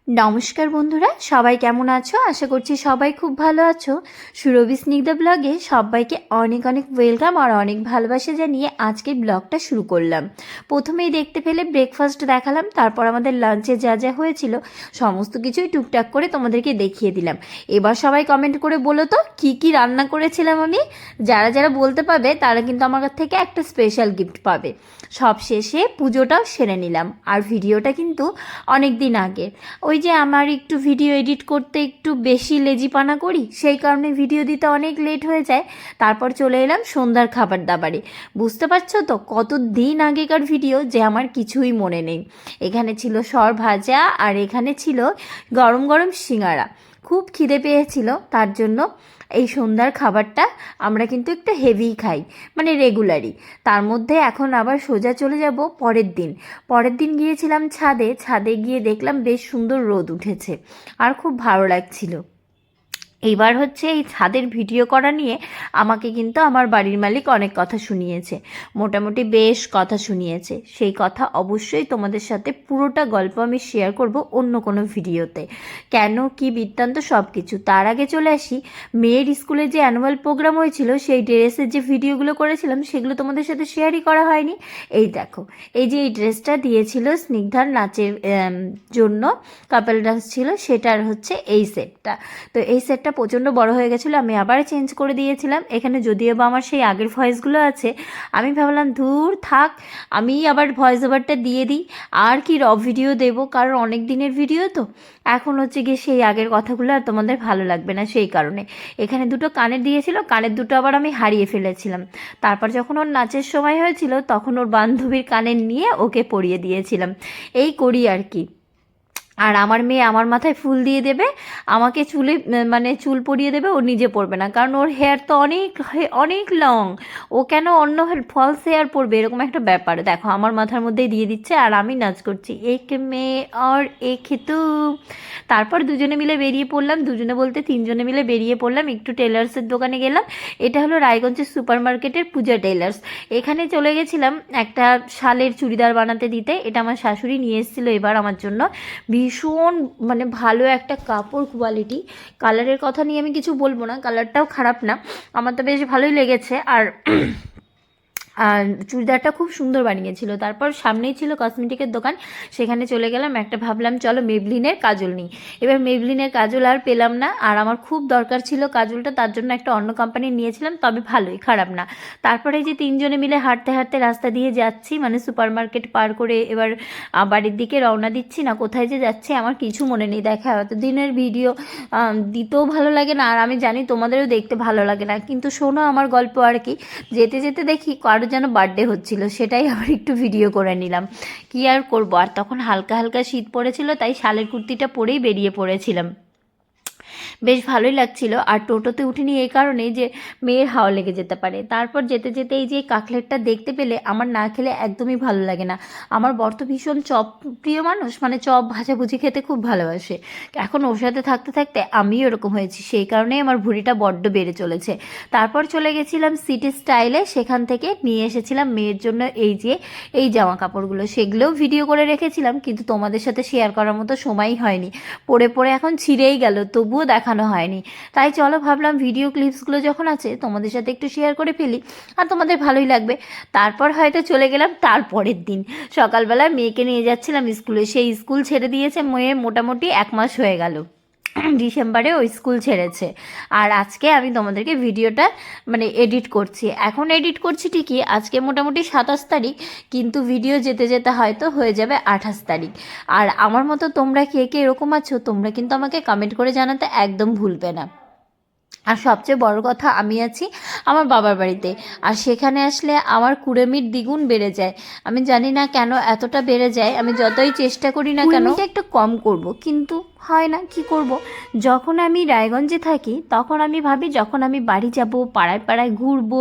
নমস্কার বন্ধুরা, সবাই কেমন আছো? আশা করছি সবাই খুব ভালো আছো। সুরভি স্নিগ্ধা ব্লগে সবাইকে অনেক অনেক ওয়েলকাম আর অনেক ভালোবাসা জানিয়ে আজকে ব্লগটা শুরু করলাম। প্রথমেই দেখতে পেলে ব্রেকফাস্ট দেখালাম, তারপর আমাদের লাঞ্চে যা যা হয়েছিল সমস্ত কিছুই টুকটাক করে তোমাদেরকে দেখিয়ে দিলাম। এবার সবাই কমেন্ট করে বলো তো কি কি রান্না করেছিলাম আমি। যারা যারা বলতে পারবে তারা কিন্তু আমার থেকে একটা স্পেশাল গিফট পাবে। সব শেষে পুজোটাও সেরে নিলাম, আর ভিডিওটা কিন্তু অনেক দিন আগে। ওই যে আমার একটু ভিডিও এডিট করতে একটু বেশি লেজিপানা করি, সেই কারণে ভিডিও দিতে অনেক লেট হয়ে যায়। তারপর চলে এলাম সন্ধ্যার খাবার দাবারে। বুঝতে পারছো তো কত দিন আগেকার ভিডিও যে আমার কিছুই মনে নেই। এখানে ছিল সর ভাজা আর এখানে ছিল গরম গরম সিঙ্গারা। খুব খিদে পেয়েছিল, তার জন্য এই সন্ধ্যার খাবারটা আমরা কিন্তু একটু হেভি খাই, মানে রেগুলারই। তার মধ্যে এখন আবার সোজা চলে যাব পরের দিন গিয়েছিলাম ছাদে গিয়ে দেখলাম বেশ সুন্দর রোদ উঠেছে আর খুব ভালো লাগছিল। এইবার হচ্ছে এই ছাদের ভিডিও করা নিয়ে আমাকে কিন্তু আমার বাড়ির মালিক অনেক কথা শুনিয়েছে, মোটামুটি বেশ কথা শুনিয়েছে। সেই কথা অবশ্যই তোমাদের সাথে পুরোটা গল্প আমি শেয়ার করব অন্য কোনো ভিডিওতে, কেন কি বৃত্তান্ত সব কিছু। তার আগে চলে আসি, মেয়ের স্কুলে যে অ্যানুয়াল প্রোগ্রাম হয়েছিল সেই ড্রেসের যে ভিডিওগুলো করেছিলাম সেগুলো তোমাদের সাথে শেয়ারই করা হয়নি। এই দেখো, এই যে এই ড্রেসটা দিয়েছিল স্নিগ্ধার নাচের জন্য, কাপল ডান্স ছিল, সেটার হচ্ছে এই সেটটা। তো এই সেটটা প্রচণ্ড বড় হয়ে গেছিলো, আমি আবার চেঞ্জ করে দিয়েছিলাম। এখানে যদিও বা আমার সেই আগের ভয়েসগুলো আছে, আমি ভাবলাম দূর থাক, আমি আবার ভয়েস ওভারটা দিয়ে দিই। আর কি ভিডিও দেবো, কারণ অনেক দিনের ভিডিও তো এখন হচ্ছে গিয়ে সেই আগের কথাগুলো আর তোমাদের ভালো লাগবে না, সেই কারণে। এখানে দুটো কানের দিয়েছিল, কানের দুটো আবার আমি হারিয়ে ফেলেছিলাম। তারপর যখন ওর নাচের সময় হয়েছিল তখন ওর বান্ধবীর কানের নিয়ে ওকে পরিয়ে দিয়েছিলাম। এই করি আর কি। আর আমার মেয়ে আমার মাথায় ফুল দিয়ে দেবে, আমাকে চুলে মানে চুল পরিয়ে দেবে, ও নিজে পরবে না, কারণ ওর হেয়ার তো অনেক অনেক লং। ও কেন অন্য ফলস হেয়ার পরবে, এরকম একটা ব্যাপার। দেখো আমার মাথার মধ্যেই দিয়ে দিচ্ছে আর আমি নাচ করছি এক মেয়ে আর এক তু। তারপর দুজনে মিলে বেরিয়ে পড়লাম, দুজনে বলতে তিনজনে মিলে বেরিয়ে পড়লাম, একটু টেলার্সের দোকানে গেলাম। এটা হলো রায়গঞ্জের সুপার মার্কেটের পূজা টেলার্স। এখানে চলে গেছিলাম একটা শালের চুড়িদার বানাতে দিতে। এটা আমার শাশুড়ি নিয়ে এসেছিলো এবার আমার জন্য। ভীষণ মানে ভালো একটা কাপড় কোয়ালিটি। কালারের কথা নিয়ে আমি কিছু বলবো না, কালারটাও খারাপ না, আমার তো বেশ ভালোই লেগেছে। আর আর চুড়িদারটা খুব সুন্দর বানিয়েছিল। তারপর সামনেই ছিল কসমেটিকের দোকান, সেখানে চলে গেলাম। একটা ভাবলাম চলো মেবলিনের কাজল নিই। এবার মেবলিনের কাজল আর পেলাম না, আর আমার খুব দরকার ছিল কাজলটা, তার জন্য একটা অন্য কোম্পানির নিয়েছিলাম, তবে ভালোই, খারাপ না। তারপরে যে তিনজনে মিলে হাঁটতে হাঁটতে রাস্তা দিয়ে যাচ্ছি, মানে সুপার মার্কেট পার করে এবার বাড়ির দিকে রওনা দিচ্ছি। না কোথায় যে যাচ্ছি আমার কিছু মনে নেই। দেখা এতদিনের ভিডিও দিতেও ভালো লাগে না, আর আমি জানি তোমাদেরও দেখতে ভালো লাগে না, কিন্তু শোনো আমার গল্প আর কি। যেতে যেতে দেখি কারো যেন বার্থডে হচ্ছিল, সেটাই আবার একটু ভিডিও করে নিলাম। কি আর করবো, আর তখন হালকা হালকা শীত পড়েছিল, তাই শালের কুর্তিটা পরেই বেরিয়ে পড়েছিলাম। বেশ ভালোই লাগছিল। আর টোটোতে উঠিনি এই কারণেই যে মেয়ের হাওয়া লেগে যেতে পারে। তারপর যেতে যেতে এই যে কাকলেটটা দেখতে পেলে আমার না খেলে একদমই ভালো লাগে না। আমার বর তো ভীষণ চপ প্রিয় মানুষ, মানে চপ ভাজাভুজি খেতে খুব ভালোবাসে। এখন ওর সাথে থাকতে থাকতে আমিও এরকম হয়েছি, সেই কারণেই আমার ভুঁড়িটা বড্ড বেড়ে চলেছে। তারপর চলে গেছিলাম সিটি স্টাইলে, সেখান থেকে নিয়ে এসেছিলাম মেয়ের জন্য এই যে এই জামা কাপড়গুলো। সেগুলোও ভিডিও করে রেখেছিলাম, কিন্তু তোমাদের সাথে শেয়ার করার মতো সময়ই হয়নি। পরে পরে এখন ছিঁড়েই গেল, তবুও দেখানো হয়নি। তাই চলো ভাবলাম ভিডিও ক্লিপসগুলো যখন আছে তোমাদের সাথে একটু শেয়ার করে ফেলি, আর তোমাদের ভালোই লাগবে। তারপর হয়তো চলে গেলাম তারপরের দিন সকালবেলা মেয়েকে নিয়ে যাচ্ছিলাম স্কুলে। সেই স্কুল ছেড়ে দিয়েছে মেয়ে মোটামুটি 1 মাস হয়ে গেল, ডিসেম্বরে ওই স্কুল ছেড়েছে। আর আজকে আমি তোমাদেরকে ভিডিওটা মানে এডিট করছি, এখন এডিট করছি ঠিকই, আজকে মোটামুটি 27 তারিখ, কিন্তু ভিডিও যেতে যেতে হয়তো হয়ে যাবে 28 তারিখ। আর আমার মতো তোমরা কে কে এরকম আছো তোমরা কিন্তু আমাকে কমেন্ট করে জানাতে একদম ভুলবে না। আর সবচেয়ে বড় কথা, আমি আছি আমার বাবার বাড়িতে, আর সেখানে আসলে আমার কুড়েমির দ্বিগুণ বেড়ে যায়। আমি জানি না কেন এতটা বেড়ে যায়, আমি যতই চেষ্টা করি না কেন একটু কম করব, কিন্তু হয় না, কি করব। যখন আমি রায়গঞ্জে থাকি তখন আমি ভাবি যখন আমি বাড়ি যাব, পাড়ায় পাড়ায় ঘুরবো,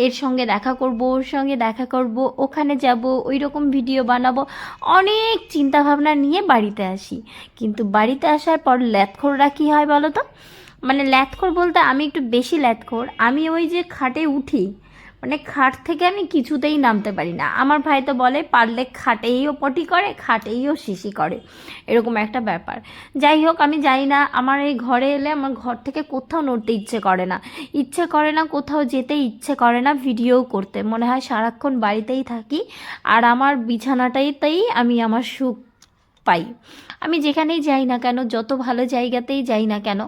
এর সঙ্গে দেখা করব, ওর সঙ্গে দেখা করব, ওখানে যাব, ওই রকম ভিডিও বানাবো, অনেক চিন্তা ভাবনা নিয়ে বাড়িতে আসি। কিন্তু বাড়িতে আসার পর ল্যাথখোররা কী হয় বলো তো, মানে ল্যাথখোর বলতে আমি একটু বেশি ল্যাথখোর। আমি ওই যে খাটে উঠি, মানে খাট থেকে আমি কিছুতেই নামতে পারি না। আমার ভাই তো বলে পারলে খাটেইও পটি করে, খাটেইও শিশি করে, এরকম একটা ব্যাপার। যাই হোক, আমি যাই না, আমার এই ঘরে এলে আমার ঘর থেকে কোথাও নড়তে ইচ্ছে করে না, ইচ্ছে করে না, কোথাও যেতে ইচ্ছে করে না, ভিডিও করতে মনে হয় সারাক্ষণ বাড়িতেই থাকি আর আমার বিছানাটাইতেই আমি আমার সুখ পাই। আমি যেখানেই যাই না কেন, যত ভালো জায়গাতেই যাই না কেন,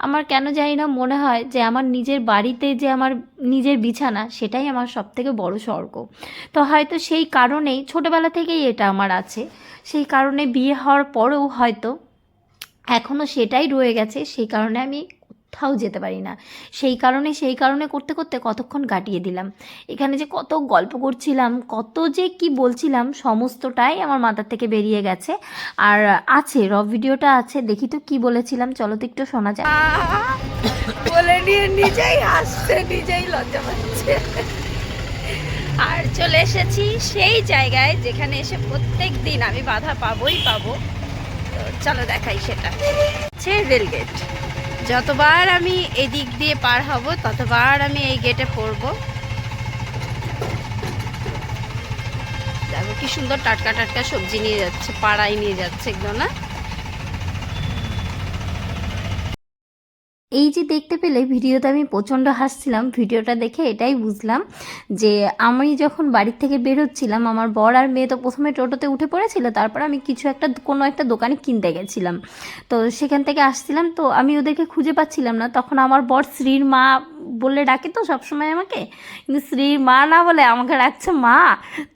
আমার কেন জানি না মনে হয় যে আমার নিজের বাড়িতে যে আমার নিজের বিছানা, সেটাই আমার সবথেকে বড় স্বর্গ। তো হয়তো সেই কারণেই ছোটোবেলা থেকেই এটা আমার আছে, সেই কারণে বিয়ে হওয়ার পরেও হয়তো এখনও সেটাই রয়ে গেছে, সেই কারণে আমি কোথাও যেতে পারি না। সেই কারণে করতে করতে কতক্ষণ কাটিয়ে দিলাম। এখানে যে কত গল্প করছিলাম, কত যে কি বলছিলাম, সমস্তটাই আমার মাথার থেকে বেরিয়ে গেছে। আর আছে ভিডিওটা আছে, দেখি তো কি বলেছিলাম, চলো তো একটু শোনা যাক। বলে নিয়ে নিজেই হাসছে, নিজেই লজ্জা পাচ্ছে। আর চলে এসেছি সেই জায়গায় যেখানে এসে প্রত্যেক দিন আমি বাধা পাবোই পাবো। তো চলো দেখাই, সেটা হচ্ছে রেলগেট। যতবার আমি এদিক দিয়ে পার হব ততবার আমি এই গেটে পড়বো। দেখো কি সুন্দর টাটকা টাটকা সবজি নিয়ে যাচ্ছে, পাড়ায় নিয়ে যাচ্ছে একদম, না? এই যে দেখতে পেলে ভিডিওতে আমি প্রচণ্ড হাসছিলাম, ভিডিওটা দেখে এটাই বুঝলাম যে আমি যখন বাড়ির থেকে বেরোচ্ছিলাম, আমার বর আর মেয়ে তো প্রথমে টোটোতে উঠে পড়েছিল, তারপর আমি কোনো একটা দোকানে কিনতে গেছিলাম। তো সেখান থেকে আসছিলাম, তো আমি ওদেরকে খুঁজে পাচ্ছিলাম না। তখন আমার বর শ্রীর মা বলে ডাকে তো সবসময় আমাকে, কিন্তু শ্রীর মা না বলে আমাকে ডাকছে মা,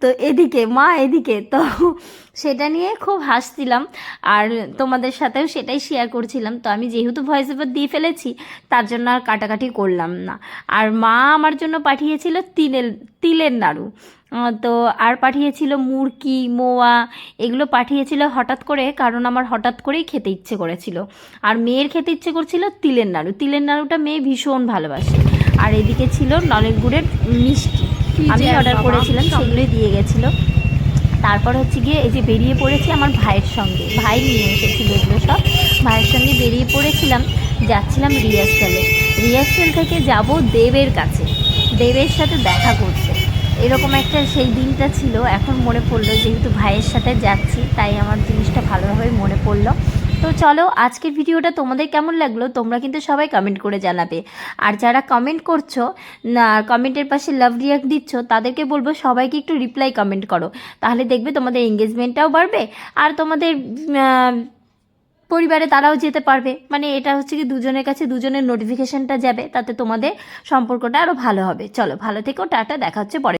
তো এদিকে মা এদিকে। তো সেটা নিয়ে খুব হাসছিলাম আর তোমাদের সাথেও সেটাই শেয়ার করছিলাম। তো আমি যেহেতু ভয়েস ওভার দিয়ে ফেলেছি, তার জন্য আর কাটাকাটি করলাম না। আর মা আমার জন্য পাঠিয়েছিল তিলের নাড়ু, তো আর পাঠিয়েছিল মুরকি, মোয়া, এগুলো পাঠিয়েছিল হঠাৎ করে, কারণ আমার হঠাৎ করেই খেতে ইচ্ছে করেছিল। আর মেয়ের খেতে ইচ্ছে করছিল তিলের নাড়ু, তিলের নাড়ুটা মেয়ে ভীষণ ভালোবাসে। আর এদিকে ছিল নলেন গুড়ের মিষ্টি, আমি অর্ডার করেছিলাম, সেগুলোই দিয়ে গেছিলো। তারপর হচ্ছে গিয়ে এই যে বেরিয়ে পড়েছি আমার ভাইয়ের সঙ্গে, ভাই নিয়ে এসেছিল এগুলো সব, ভাইয়ের সঙ্গে বেরিয়ে পড়েছিলাম, যাচ্ছিলাম রিহার্সেল থেকে যাব দেবের কাছে, দেবের সাথে দেখা করতে। এরকম একটা সেই দিনটা ছিল, এখন মনে পড়লো, যেহেতু ভাইয়ের সাথে যাচ্ছি তাই আমার জিনিসটা ভালোভাবে মনে পড়লো। তো চলো, আজকের ভিডিওটা তোমাদের কেমন লাগলো তোমরা কিন্তু সবাই কমেন্ট করে জানাবে। আর যারা কমেন্ট করছো না, কমেন্টের পাশে লাভ রিয়াক্ট দিচ্ছ, তাদেরকে বলবো সবাইকে একটু রিপ্লাই কমেন্ট করো, তাহলে দেখবে তোমাদের এঙ্গেজমেন্টটাও বাড়বে আর তোমাদের পরিবারে তারাও যেতে পারবে। মানে এটা হচ্ছে কি দুজনের কাছে দুজনের নোটিফিকেশনটা যাবে, তাতে তোমাদের সম্পর্কটা আরও ভালো হবে। চলো, ভালো থেকো, টাটা, দেখা হচ্ছে পরে।